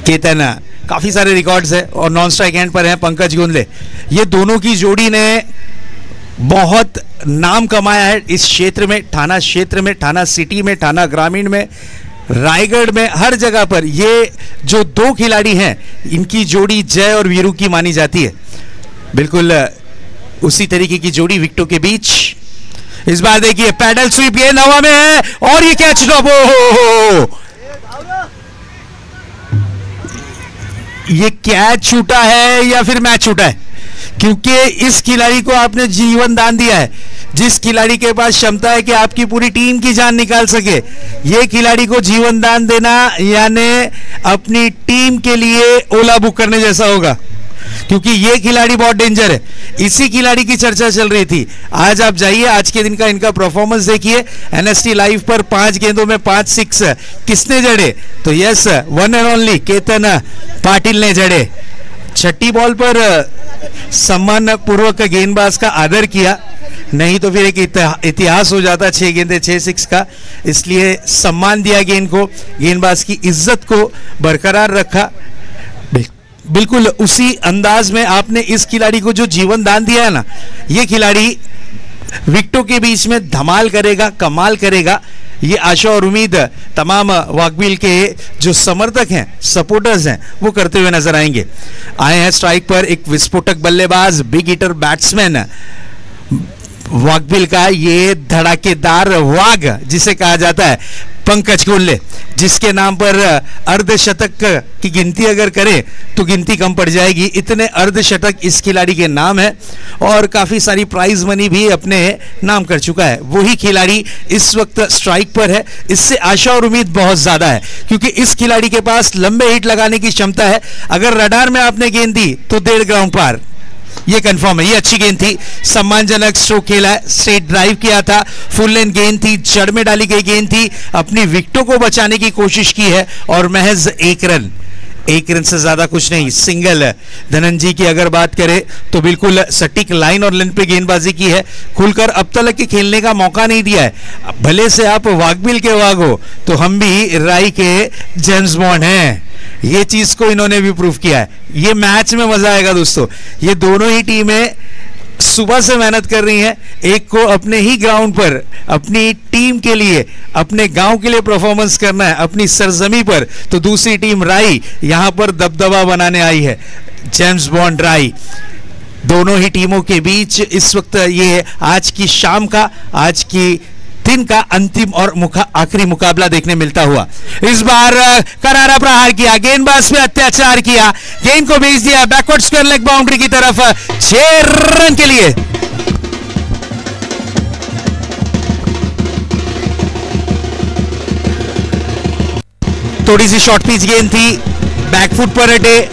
केतन काफी सारे रिकॉर्ड्स है और नॉन स्ट्राइक हैंड पर है पंकज गोंदले। ये दोनों की जोड़ी ने बहुत नाम कमाया है इस क्षेत्र में, थाना क्षेत्र में, थाना सिटी में, थाना ग्रामीण में। रायगढ़ में हर जगह पर ये जो दो खिलाड़ी हैं, इनकी जोड़ी जय और वीरू की मानी जाती है। बिल्कुल उसी तरीके की जोड़ी विकेटों के बीच। इस बार देखिए पैडल स्वीप, ये नवा में है और ये कैच ड्रॉप। ये कैच छूटा है या फिर मैच छूटा है, क्योंकि इस खिलाड़ी को आपने जीवन दान दिया है। जिस खिलाड़ी के पास क्षमता है कि आपकी पूरी टीम की जान निकाल सके, ये खिलाड़ी को जीवन दान देना यानी अपनी टीम के लिए ओला बुक करने जैसा होगा, क्योंकि ये खिलाड़ी बहुत डेंजर है। इसी खिलाड़ी की चर्चा चल रही थी। आज आप जाइए, आज के दिन का इनका परफॉर्मेंस देखिए। एनएसटी लाइव पर 5 गेंदों में 5 6 किसने जड़े? तो yes, one and only Ketan Patil ने जड़े। छठी बॉल पर सम्मान पूर्वक गेंदबाज का आदर किया, नहीं तो फिर एक इतिहास हो जाता 6 गेंदे 6 6 का। इसलिए सम्मान दिया गेंद को, गेंदबाज की इज्जत को बरकरार रखा। बिल्कुल उसी अंदाज में आपने इस खिलाड़ी को जो जीवन दान दिया है ना, ये खिलाड़ी विकेटों के बीच में धमाल करेगा, कमाल करेगा। ये आशा और उम्मीद तमाम वाकबील के जो समर्थक हैं, सपोर्टर्स हैं, वो करते हुए नजर आएंगे। आए हैं स्ट्राइक पर एक विस्फोटक बल्लेबाज, बिग हिटर बैट्समैन वाकबील का ये धड़ाकेदार वाग जिसे कहा जाता है, पंकज कुल्ले, जिसके नाम पर अर्धशतक की गिनती अगर करें तो गिनती कम पड़ जाएगी। इतने अर्धशतक इस खिलाड़ी के नाम है और काफी सारी प्राइज मनी भी अपने नाम कर चुका है। वही खिलाड़ी इस वक्त स्ट्राइक पर है। इससे आशा और उम्मीद बहुत ज्यादा है, क्योंकि इस खिलाड़ी के पास लंबे हिट लगाने की क्षमता है। अगर रडार में आपने गेंद दी तो 1.5 ग्राउंड पार, ये कंफर्म है। ये अच्छी गेंद थी, सम्मानजनक स्ट्रोक खेला है, स्ट्रेट ड्राइव किया था, फुल लेंथ गेंद थी, जड़ में डाली गई गेंद थी, अपनी विकेटों को बचाने की कोशिश की है और महज 1 रन, 1 रन से ज्यादा कुछ नहीं, सिंगल। धनंजय की अगर बात करें तो बिल्कुल सटीक लाइन और लेंथ पे गेंदबाजी की है, खुलकर अब तक के खेलने का मौका नहीं दिया है। भले से आप वाकबिल के वाग हो तो हम भी राई के जेम्स बॉन्ड हैं, ये चीज को इन्होंने भी प्रूव किया है। ये मैच में मजा आएगा दोस्तों। ये दोनों ही टीमें सुबह से मेहनत कर रही हैं, एक को अपने ही ग्राउंड पर अपनी टीम के लिए, अपने गांव के लिए परफॉर्मेंस करना है अपनी सरजमी पर, तो दूसरी टीम राई यहां पर दबदबा बनाने आई है। जेम्स बॉन्ड राई, दोनों ही टीमों के बीच इस वक्त ये आज की शाम का, आज की दिन का अंतिम और आखिरी मुकाबला देखने मिलता हुआ। इस बार करारा प्रहार किया, गेंदबाज पे अत्याचार किया, गेंद को भेज दिया बैकवर्ड स्क्वायर लेग बाउंड्री की तरफ, 6 रन के लिए। थोड़ी सी शॉर्ट पिच गेंद थी, बैकफुट पर हटे,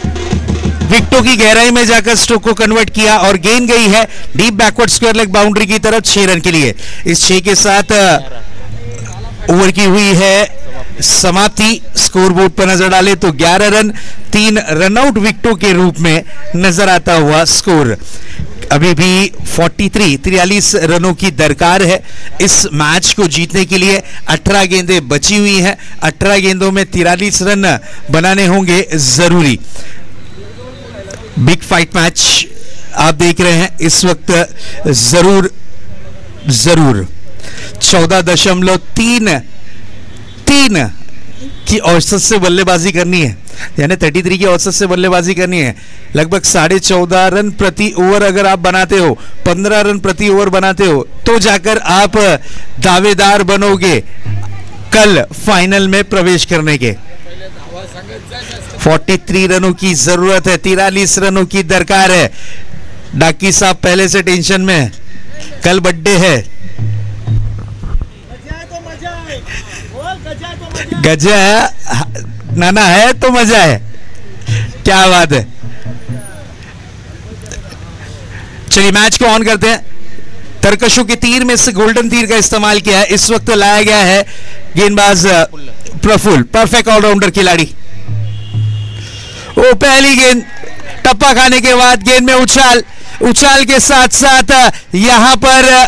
विकेटों की गहराई में जाकर स्ट्रोक को कन्वर्ट किया और गेंद गई है deep backward square leg boundary की तरफ 6 रन के लिए। इस 6 के साथ ओवर की हुई है समाप्ति। स्कोरबोर्ड पर नजर डाले तो 11 रन 3 रनआउट विकेटों के रूप में नजर आता हुआ स्कोर। अभी भी 43 रनों की दरकार है इस मैच को जीतने के लिए। 18 गेंदें बची हुई हैं, 18 गेंदों में 43 रन बनाने होंगे जरूरी। बिग फाइट मैच आप देख रहे हैं इस वक्त। जरूर 14.33 की औसत से बल्लेबाजी करनी है, यानी 33 की औसत से बल्लेबाजी करनी है। लगभग 14.5 रन प्रति ओवर अगर आप बनाते हो, 15 रन प्रति ओवर बनाते हो, तो जाकर आप दावेदार बनोगे कल फाइनल में प्रवेश करने के। 43 रनों की जरूरत है, 43 रनों की दरकार है। डाकी साहब पहले से टेंशन में है, कल बर्थडे है। गजा नाना है तो मजा है, क्या बात है। चलिए मैच को ऑन करते हैं। तरकशों के तीर में से गोल्डन तीर का इस्तेमाल किया है, इस वक्त लाया गया है गेंदबाज प्रफुल्ल, परफेक्ट ऑलराउंडर खिलाड़ी। वो पहली गेंद टप्पा खाने के बाद गेंद में उछाल के साथ साथ यहां पर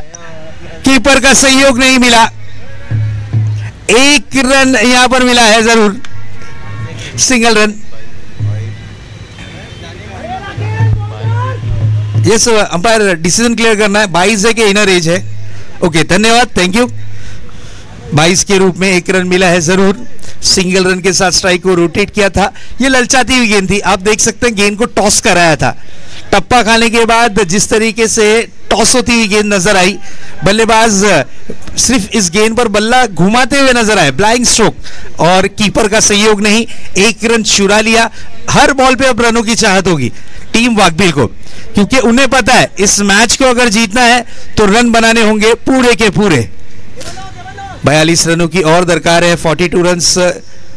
कीपर का सहयोग नहीं मिला। 1 रन यहां पर मिला है जरूर, single run. Yes umpire decision clear करना है, 22 है कि इनर एज है। ओके धन्यवाद, थैंक यू। 22 के रूप में 1 रन मिला है जरूर। सिंगल रन के साथ स्ट्राइक को रोटेट किया था। ये ललचाती हुई गेंद थी, आप देख सकते हैं गेंद को टॉस कराया था। टप्पा खाने के बाद जिस तरीके से टॉस होती हुई गेंद नजर आई, बल्लेबाज सिर्फ इस गेंद पर बल्ला घुमाते हुए नजर आए, ब्लाइंग स्ट्रोक, और कीपर का सहयोग नहीं, 1 रन चुरा लिया। हर बॉल पे अब रनों की चाहत होगी टीम वाकबिल को, क्योंकि उन्हें पता है इस मैच को अगर जीतना है तो रन बनाने होंगे पूरे के पूरे। 42 रनों की और दरकार है, 42 रन्स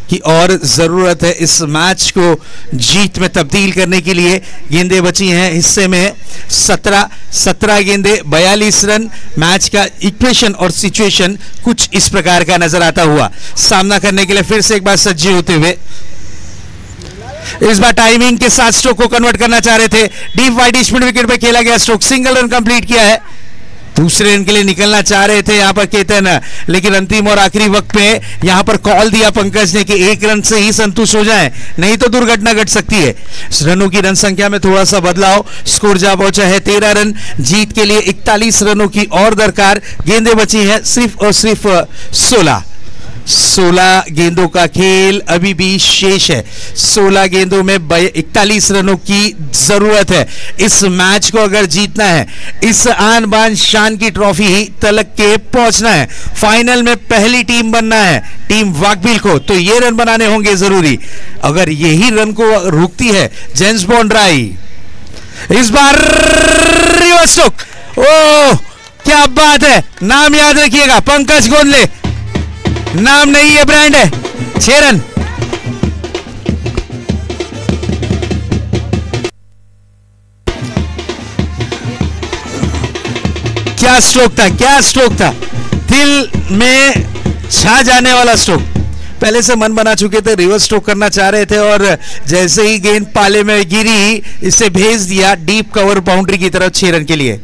की और जरूरत है इस मैच को जीत में तब्दील करने के लिए। गेंदें बची हैं हिस्से में 17 गेंदें 42 रन। मैच का इक्वेशन और सिचुएशन कुछ इस प्रकार का नजर आता हुआ। सामना करने के लिए फिर से एक बार सज्जे होते हुए, इस बार टाइमिंग के साथ स्ट्रोक को कन्वर्ट करना चाह रहे थे। डीप वाइड मिड विकेट पे खेला गया स्ट्रोक, सिंगल रन कंप्लीट किया है। दूसरे रन के लिए निकलना चाह रहे थे यहां पर केतन, लेकिन अंतिम और आखिरी वक्त पे यहां पर कॉल दिया पंकज ने कि 1 रन से ही संतुष्ट हो जाएं, नहीं तो दुर्घटना घट सकती है। रनों की रन संख्या में थोड़ा सा बदलाव, स्कोर जा पहुंचा है 13 रन। जीत के लिए 41 रनों की और दरकार। गेंदें बची हैं सिर्फ और सिर्फ 16 गेंदों का खेल अभी भी शेष है। 16 गेंदों में 41 रनों की जरूरत है। इस मैच को अगर जीतना है, इस आन बान शान की ट्रॉफी तलक के पहुंचना है, फाइनल में पहली टीम बनना है टीम वाकबिल को, तो ये रन बनाने होंगे जरूरी। अगर यही रन को रोकती है जेम्स बॉन्ड राय, इस बार रिवर्स स्ट्रोक, ओह क्या बात है। नाम याद रखिएगा, पंकज गोंदले, नाम नहीं है ब्रांड है। 6 रन। क्या स्ट्रोक था, क्या स्ट्रोक था, दिल में छा जाने वाला स्ट्रोक। पहले से मन बना चुके थे, रिवर्स स्ट्रोक करना चाह रहे थे, और जैसे ही गेंद पाले में गिरी इसे भेज दिया डीप कवर बाउंड्री की तरफ 6 रन के लिए।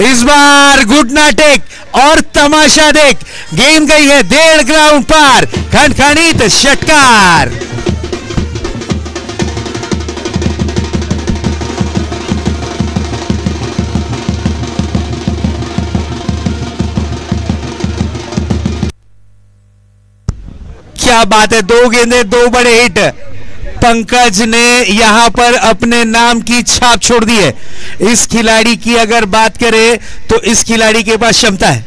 इस बार घुटना टेक और तमाशा देख, गेंद गई है 1.5 ग्राउंड पार, खनखनीत षटकार। क्या बात है, 2 गेंदें 2 बड़े हिट। पंकज ने यहां पर अपने नाम की छाप छोड़ दी है। इस खिलाड़ी की अगर बात करें तो इस खिलाड़ी के पास क्षमता है।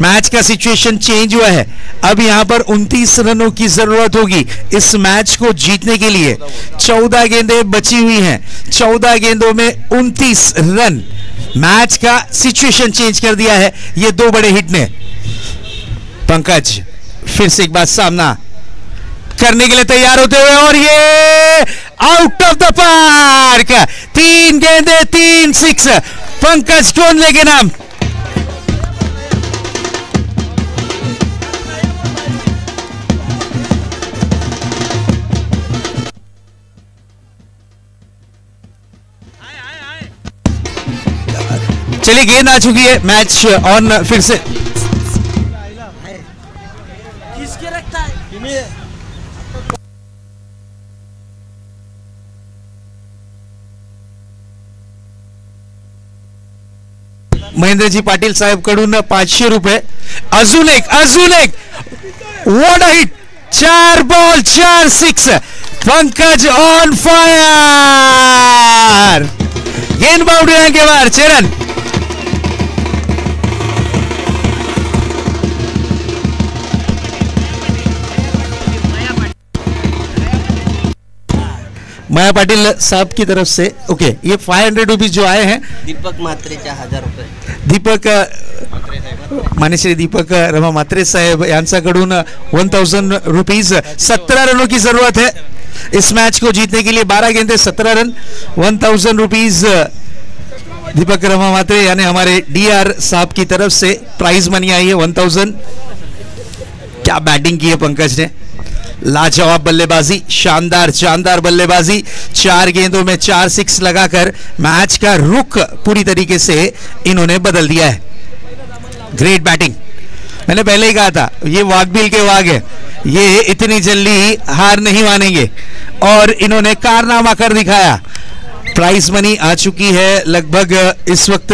मैच का सिचुएशन चेंज हुआ है, अब यहां पर 29 रनों की जरूरत होगी इस मैच को जीतने के लिए। 14 गेंदें बची हुई हैं, 14 गेंदों में 29 रन। मैच का सिचुएशन चेंज कर दिया है ये 2 बड़े हिट ने। पंकज फिर से एक बार सामना करने के लिए तैयार होते हुए, और ये आउट ऑफ द पार्क। 3 गेंदें 3 सिक्स पंकज गोंदले के नाम। चलिए गेंद आ चुकी है, मैच ऑन फिर से। किसके रखता है? महेंद्रजी पाटील साहेब कडून 500 रुपये। अजून एक what a hit, 4 ball 4 six, Pankaj on fire. गेंद बाउंड्री के बाहर, 6 रन। माया पाटिल साहब की तरफ से ओके, ये 500 रुपीज जो आए हैं दीपक म्हात्रेच्या 1000 रुपये. दीपक मान्यश्री दीपक रमा म्हात्रे साहेब यांच्याकडून 1000 रुपीज. 17 रनों की जरूरत है इस मैच को जीतने के लिए. 12 गेंदे 17 रन. 1000 रुपीज दीपक रमा म्हात्रे यानी हमारे डीआर साहब की तरफ से प्राइज मनी आई है 1000. क्या बैटिंग की है पंकज ने, लाजवाब बल्लेबाजी, शानदार शानदार बल्लेबाजी. 4 गेंदों में 4 सिक्स लगाकर मैच का रुख पूरी तरीके से इन्होंने बदल दिया है. Great batting. मैंने पहले ही कहा था ये वाकबिल के वाग है, ये इतनी जल्दी हार नहीं मानेंगे और इन्होंने कारनामा कर दिखाया. प्राइज मनी आ चुकी है लगभग इस वक्त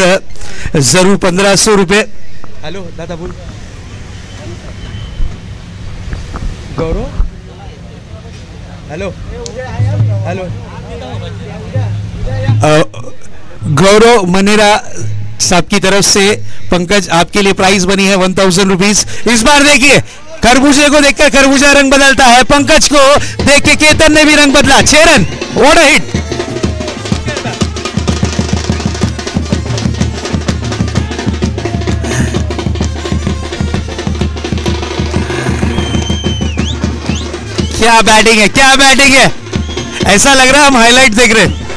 जरूर 1500 रुपए. हेलो दादा बोल. गौरव, हेलो हेलो, गौरव मनेरा साहब की तरफ से पंकज आपके लिए प्राइस बनी है 1000 रुपीज। इस बार देखिए खरबूजे को देखकर खरबूजा रंग बदलता है, पंकज को देख के केतन ने भी रंग बदला। 6 रन, व्हाट अ हिट। क्या बैटिंग है, क्या बैटिंग है, ऐसा लग रहा है हम हाईलाइट देख रहे हैं।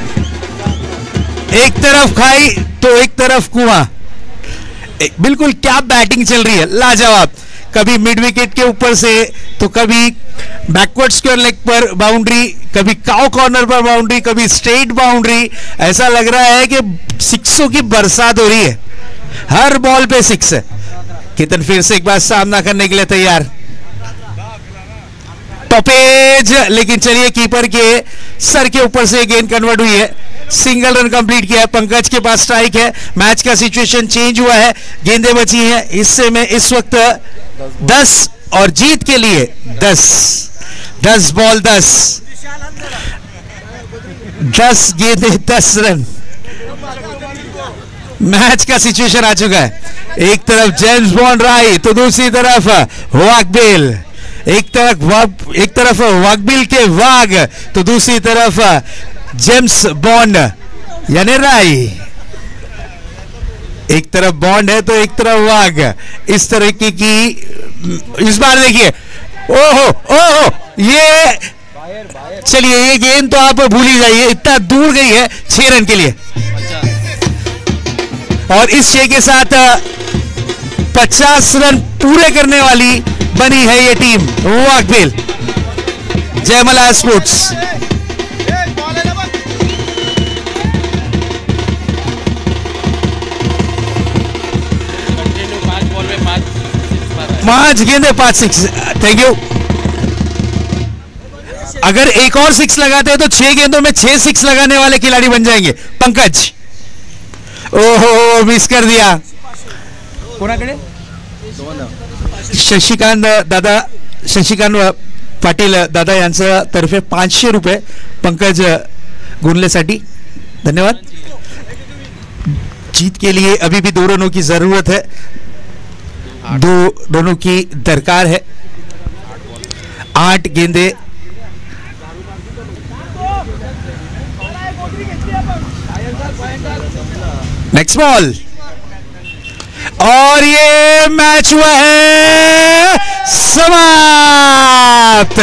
एक तरफ खाई तो एक तरफ कुआं, बिल्कुल क्या बैटिंग चल रही है, लाजवाब। कभी मिड विकेट के ऊपर से तो कभी बैकवर्ड स्क्वायर लेग पर बाउंड्री, कभी काउ कॉर्नर पर बाउंड्री, कभी स्ट्रेट बाउंड्री। ऐसा लग रहा है कि सिक्सों की बरसात हो रही है, हर बॉल पे सिक्स है। केतन फिर से एक बार सामना करने के लिए तैयार, टॉपेज, लेकिन चलिए कीपर के सर के ऊपर से गेंद कन्वर्ट हुई है, सिंगल रन कंप्लीट किया है। पंकज के पास स्ट्राइक है, मैच का सिचुएशन चेंज हुआ है, गेंदें बची हैं इससे में इस वक्त 10 और जीत के लिए 10 बॉल 10 गेंदें 10 रन। मैच का सिचुएशन आ चुका है, एक तरफ जेम्स बॉन्ड राय तो दूसरी तरफ वाकबिल, एक तरफ वाकबिल के वाग तो दूसरी तरफ जेम्स बॉन्ड यानी राय। एक तरफ बॉन्ड है तो एक तरफ वाग, इस तरह की इस बार देखिए, ओहो ओहो, ये चलिए ये गेंद तो आप भूल ही जाइए, इतना दूर गई है 6 रन के लिए। और इस 6 के साथ 50 रन पूरे करने वाली बनी है ये टीम वाकबिल जयमला स्पोर्ट्स। पांच गेंदे 5 6, थैंक यू। अगर एक और 6 लगाते हैं तो 6 गेंदों में 6 6 लगाने वाले खिलाड़ी बन जाएंगे पंकज। ओहो, मिस कर दिया। शशिकांत दादा, शशिकांत पाटील दादा यांच्या तर्फे 500 रुपये पंकज गुनलेसाठी, धन्यवाद। जीत के लिए अभी भी 2 रनों की जरूरत है, 2 रनों की दरकार है। 8 गेंदे, नेक्स्ट बॉल, और ये मैच हुआ है समाप्त।